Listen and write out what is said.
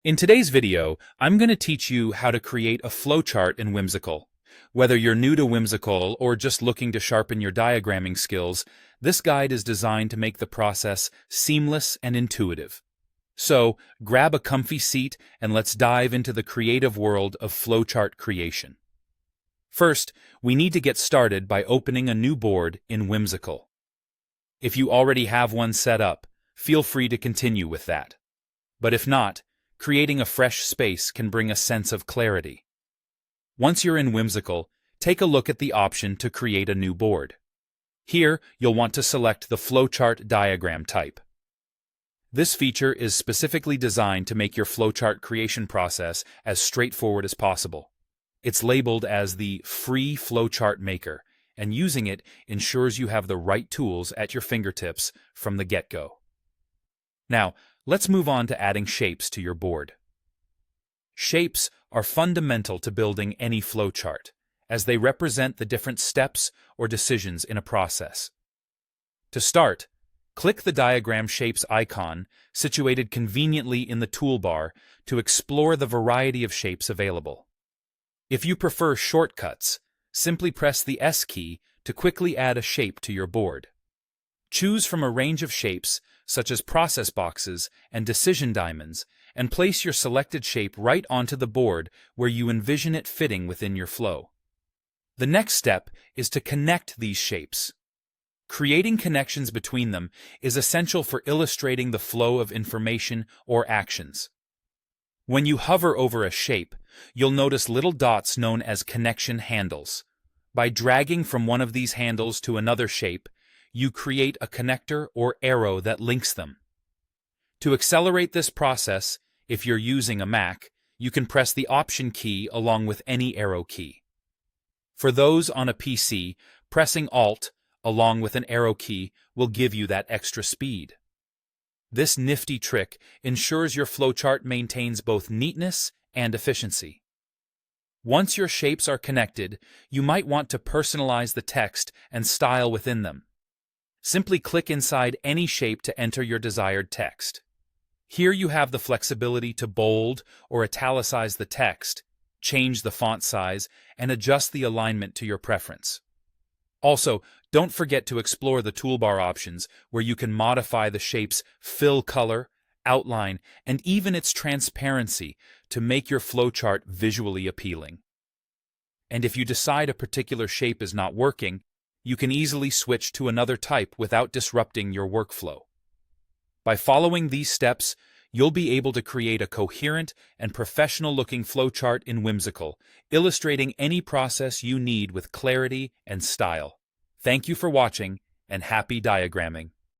In today's video, I'm going to teach you how to create a flowchart in Whimsical. Whether you're new to Whimsical or just looking to sharpen your diagramming skills, this guide is designed to make the process seamless and intuitive. So, grab a comfy seat and let's dive into the creative world of flowchart creation. First, we need to get started by opening a new board in Whimsical. If you already have one set up, feel free to continue with that. But if not, creating a fresh space can bring a sense of clarity. Once you're in Whimsical, take a look at the option to create a new board. Here, you'll want to select the flowchart diagram type. This feature is specifically designed to make your flowchart creation process as straightforward as possible. It's labeled as the Free Flowchart Maker, and using it ensures you have the right tools at your fingertips from the get-go. Now, let's move on to adding shapes to your board. Shapes are fundamental to building any flowchart, as they represent the different steps or decisions in a process. To start, click the diagram shapes icon situated conveniently in the toolbar to explore the variety of shapes available. If you prefer shortcuts, simply press the S key to quickly add a shape to your board. Choose from a range of shapes such as process boxes and decision diamonds, and place your selected shape right onto the board where you envision it fitting within your flow. The next step is to connect these shapes. Creating connections between them is essential for illustrating the flow of information or actions. When you hover over a shape, you'll notice little dots known as connection handles. By dragging from one of these handles to another shape, you create a connector or arrow that links them. To accelerate this process, if you're using a Mac, you can press the Option key along with any arrow key. For those on a PC, pressing Alt along with an arrow key will give you that extra speed. This nifty trick ensures your flowchart maintains both neatness and efficiency. Once your shapes are connected, you might want to personalize the text and style within them. Simply click inside any shape to enter your desired text. Here you have the flexibility to bold or italicize the text, change the font size, and adjust the alignment to your preference. Also, don't forget to explore the toolbar options where you can modify the shape's fill color, outline, and even its transparency to make your flowchart visually appealing. And if you decide a particular shape is not working, you can easily switch to another type without disrupting your workflow. By following these steps, you'll be able to create a coherent and professional-looking flowchart in Whimsical, illustrating any process you need with clarity and style. Thank you for watching, and happy diagramming.